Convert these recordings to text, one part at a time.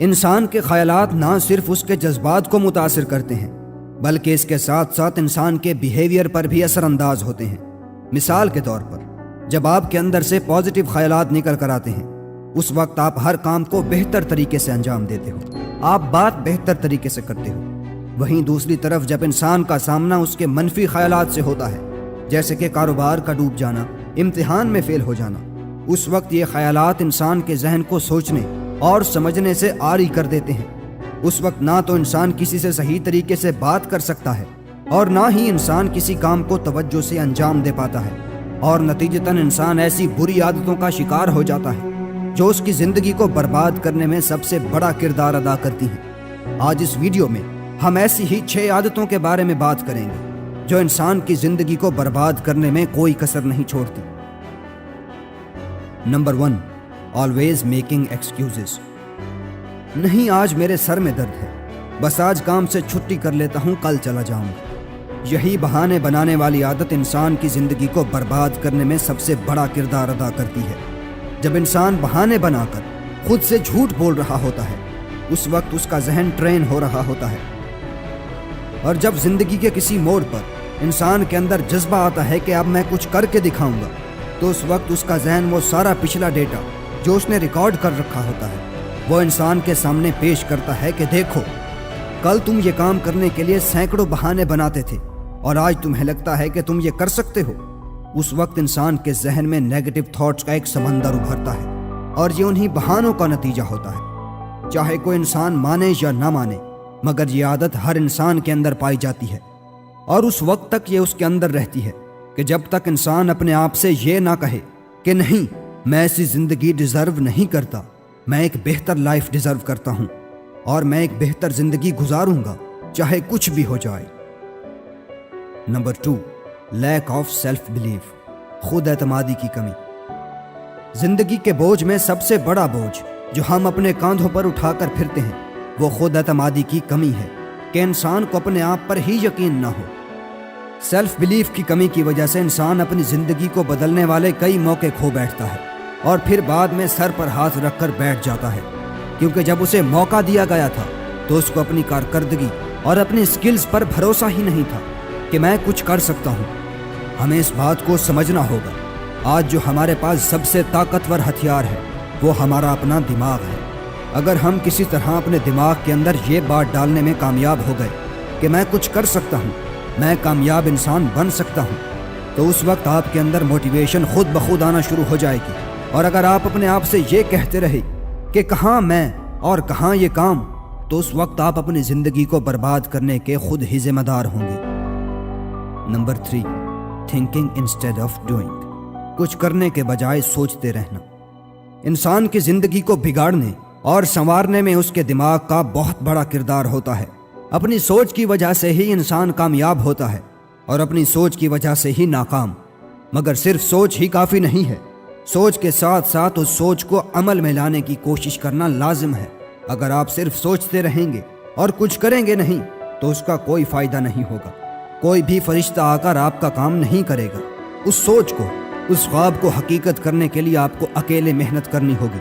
انسان کے خیالات نہ صرف اس کے جذبات کو متاثر کرتے ہیں بلکہ اس کے ساتھ ساتھ انسان کے بیہیویئر پر بھی اثر انداز ہوتے ہیں۔ مثال کے طور پر جب آپ کے اندر سے پازیٹیو خیالات نکل کر آتے ہیں اس وقت آپ ہر کام کو بہتر طریقے سے انجام دیتے ہو، آپ بات بہتر طریقے سے کرتے ہو۔ وہیں دوسری طرف جب انسان کا سامنا اس کے منفی خیالات سے ہوتا ہے، جیسے کہ کاروبار کا ڈوب جانا، امتحان میں فیل ہو جانا، اس وقت یہ خیالات انسان کے ذہن کو سوچنے اور سمجھنے سے عاری کر دیتے ہیں۔ اس وقت نہ تو انسان کسی سے صحیح طریقے سے بات کر سکتا ہے اور نہ ہی انسان کسی کام کو توجہ سے انجام دے پاتا ہے، اور نتیجتاً انسان ایسی بری عادتوں کا شکار ہو جاتا ہے جو اس کی زندگی کو برباد کرنے میں سب سے بڑا کردار ادا کرتی ہیں۔ آج اس ویڈیو میں ہم ایسی ہی 6 عادتوں کے بارے میں بات کریں گے جو انسان کی زندگی کو برباد کرنے میں کوئی کسر نہیں چھوڑتی۔ Number 1، always making excuses. نہیں، آج میرے سر میں درد ہے، بس آج کام سے چھٹی کر لیتا ہوں، کل چلا جاؤں گا۔ یہی بہانے بنانے والی عادت انسان کی زندگی کو برباد کرنے میں سب سے بڑا کردار ادا کرتی ہے۔ جب انسان بہانے بنا کر خود سے جھوٹ بول رہا ہوتا ہے اس وقت اس کا ذہن ٹرین ہو رہا ہوتا ہے، اور جب زندگی کے کسی موڑ پر انسان کے اندر جذبہ آتا ہے کہ اب میں کچھ کر کے دکھاؤں گا، تو اس وقت اس کا ذہن وہ سارا پچھلا ڈیٹا جو اس نے ریکارڈ کر رکھا ہوتا ہے وہ انسان کے سامنے پیش کرتا ہے کہ دیکھو، کل تم یہ کام کرنے کے لیے سینکڑوں بہانے بناتے تھے اور آج تمہیں لگتا ہے کہ تم یہ کر سکتے ہو۔ اس وقت انسان کے ذہن میں نیگیٹو تھاٹس کا ایک سمندر ابھرتا ہے، اور یہ انہی بہانوں کا نتیجہ ہوتا ہے۔ چاہے کوئی انسان مانے یا نہ مانے، مگر یہ عادت ہر انسان کے اندر پائی جاتی ہے، اور اس وقت تک یہ اس کے اندر رہتی ہے کہ جب تک انسان اپنے آپ سے یہ نہ کہے کہ نہیں، میں ایسی زندگی ڈیزرو نہیں کرتا، میں ایک بہتر لائف ڈیزرو کرتا ہوں اور میں ایک بہتر زندگی گزاروں گا چاہے کچھ بھی ہو جائے۔ Number 2، lack of self belief, خود اعتمادی کی کمی۔ زندگی کے بوجھ میں سب سے بڑا بوجھ جو ہم اپنے کاندھوں پر اٹھا کر پھرتے ہیں وہ خود اعتمادی کی کمی ہے کہ انسان کو اپنے آپ پر ہی یقین نہ ہو۔ سیلف بلیف کی کمی کی وجہ سے انسان اپنی زندگی کو بدلنے والے کئی موقع کھو بیٹھتا ہے اور پھر بعد میں سر پر ہاتھ رکھ کر بیٹھ جاتا ہے، کیونکہ جب اسے موقع دیا گیا تھا تو اس کو اپنی کارکردگی اور اپنی سکلز پر بھروسہ ہی نہیں تھا کہ میں کچھ کر سکتا ہوں۔ ہمیں اس بات کو سمجھنا ہوگا، آج جو ہمارے پاس سب سے طاقتور ہتھیار ہے وہ ہمارا اپنا دماغ ہے۔ اگر ہم کسی طرح اپنے دماغ کے اندر یہ بات ڈالنے میں کامیاب ہو گئے کہ میں کچھ کر سکتا ہوں، میں کامیاب انسان بن سکتا ہوں، تو اس وقت آپ کے اندر موٹیویشن خود بخود آنا شروع ہو جائے گی۔ اور اگر آپ اپنے آپ سے یہ کہتے رہے کہ کہاں میں اور کہاں یہ کام، تو اس وقت آپ اپنی زندگی کو برباد کرنے کے خود ہی ذمہ دار ہوں گے۔ Number 3، thinking instead of doing, کچھ کرنے کے بجائے سوچتے رہنا۔ انسان کی زندگی کو بگاڑنے اور سنوارنے میں اس کے دماغ کا بہت بڑا کردار ہوتا ہے۔ اپنی سوچ کی وجہ سے ہی انسان کامیاب ہوتا ہے اور اپنی سوچ کی وجہ سے ہی ناکام۔ مگر صرف سوچ ہی کافی نہیں ہے، سوچ کے ساتھ ساتھ اس سوچ کو عمل میں لانے کی کوشش کرنا لازم ہے۔ اگر آپ صرف سوچتے رہیں گے اور کچھ کریں گے نہیں تو اس کا کوئی فائدہ نہیں ہوگا۔ کوئی بھی فرشتہ آ کر آپ کا کام نہیں کرے گا۔ اس سوچ کو، اس خواب کو حقیقت کرنے کے لیے آپ کو اکیلے محنت کرنی ہوگی،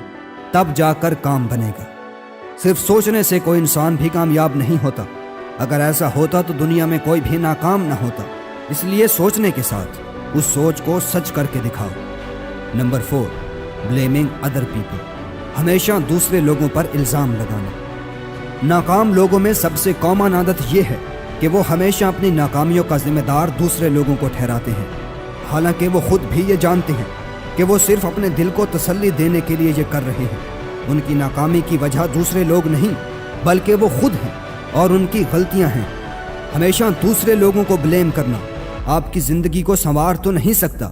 تب جا کر کام بنے گا۔ صرف سوچنے سے کوئی انسان بھی کامیاب نہیں ہوتا۔ اگر ایسا ہوتا تو دنیا میں کوئی بھی ناکام نہ ہوتا۔ اس لیے سوچنے کے ساتھ اس سوچ کو سچ کر کے دکھاؤ۔ نمبر 4، بلیمنگ ادر پیپل، ہمیشہ دوسرے لوگوں پر الزام لگانا۔ ناکام لوگوں میں سب سے کامن عادت یہ ہے کہ وہ ہمیشہ اپنی ناکامیوں کا ذمہ دار دوسرے لوگوں کو ٹھہراتے ہیں، حالانکہ وہ خود بھی یہ جانتے ہیں کہ وہ صرف اپنے دل کو تسلی دینے کے لیے یہ کر رہے ہیں۔ ان کی ناکامی کی وجہ دوسرے لوگ نہیں بلکہ وہ خود ہیں اور ان کی غلطیاں ہیں۔ ہمیشہ دوسرے لوگوں کو بلیم کرنا آپ کی زندگی کو سنوار تو نہیں سکتا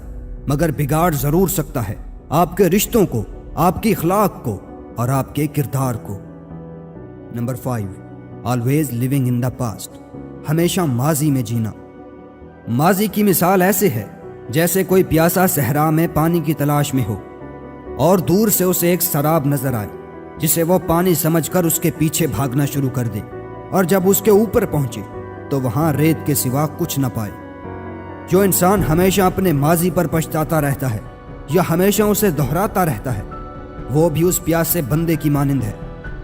مگر بگاڑ ضرور سکتا ہے آپ کے رشتوں کو، آپ کی اخلاق کو اور آپ کے کردار کو۔ Number 5، always living in the past, ہمیشہ ماضی میں جینا۔ ماضی کی مثال ایسے ہے جیسے کوئی پیاسا صحرا میں پانی کی تلاش میں ہو اور دور سے اسے ایک سراب نظر آئے جسے وہ پانی سمجھ کر اس کے پیچھے بھاگنا شروع کر دے، اور جب اس کے اوپر پہنچے تو وہاں ریت کے سوا کچھ نہ پائے۔ جو انسان ہمیشہ اپنے ماضی پر پچھتاتا رہتا ہے یا ہمیشہ اسے دہراتا رہتا ہے وہ بھی اس پیاسے بندے کی مانند ہے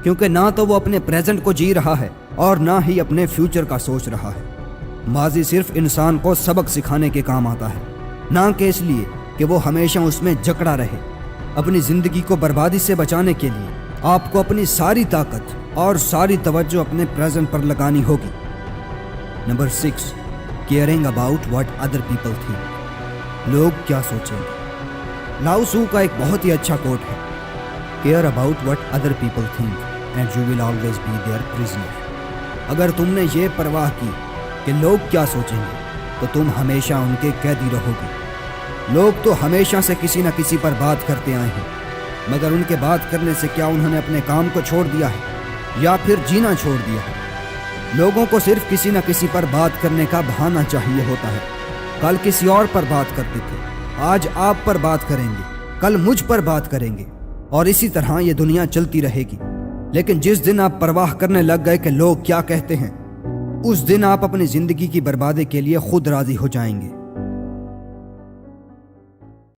کیونکہ نہ تو وہ اپنے پریزنٹ کو جی رہا ہے اور نہ ہی اپنے فیوچر کا سوچ رہا ہے۔ ماضی صرف انسان کو سبق سکھانے کے کام آتا ہے، نہ کہ اس لیے کہ وہ ہمیشہ اس میں جکڑا رہے۔ اپنی زندگی کو بربادی سے بچانے کے لیے آپ کو اپنی ساری طاقت اور ساری توجہ اپنے پریزنٹ پر لگانی ہوگی۔ Number 6، caring about what other people think. لوگ کیا سوچیں گے؟ لاؤ سو کا ایک بہت ہی اچھا کوٹ ہے، care about what other people think and you will always be their prisoner. اگر تم نے یہ پرواہ کی کہ لوگ کیا سوچیں گے تو تم ہمیشہ ان کے قیدی رہو گے۔ لوگ تو ہمیشہ سے کسی نہ کسی پر بات کرتے آئے ہیں، مگر ان کے بات کرنے سے کیا انہوں نے اپنے کام کو چھوڑ دیا ہے یا پھر جینا چھوڑ دیا ہے؟ لوگوں کو صرف کسی نہ کسی پر بات کرنے کا بہانہ چاہیے ہوتا ہے۔ کل کسی اور پر بات کرتے تھے، آج آپ پر بات کریں گے، کل مجھ پر بات کریں گے، اور اسی طرح یہ دنیا چلتی رہے گی۔ لیکن جس دن آپ پرواہ کرنے لگ گئے کہ لوگ کیا کہتے ہیں، اس دن آپ اپنی زندگی کی بربادی کے لیے خود راضی ہو جائیں گے۔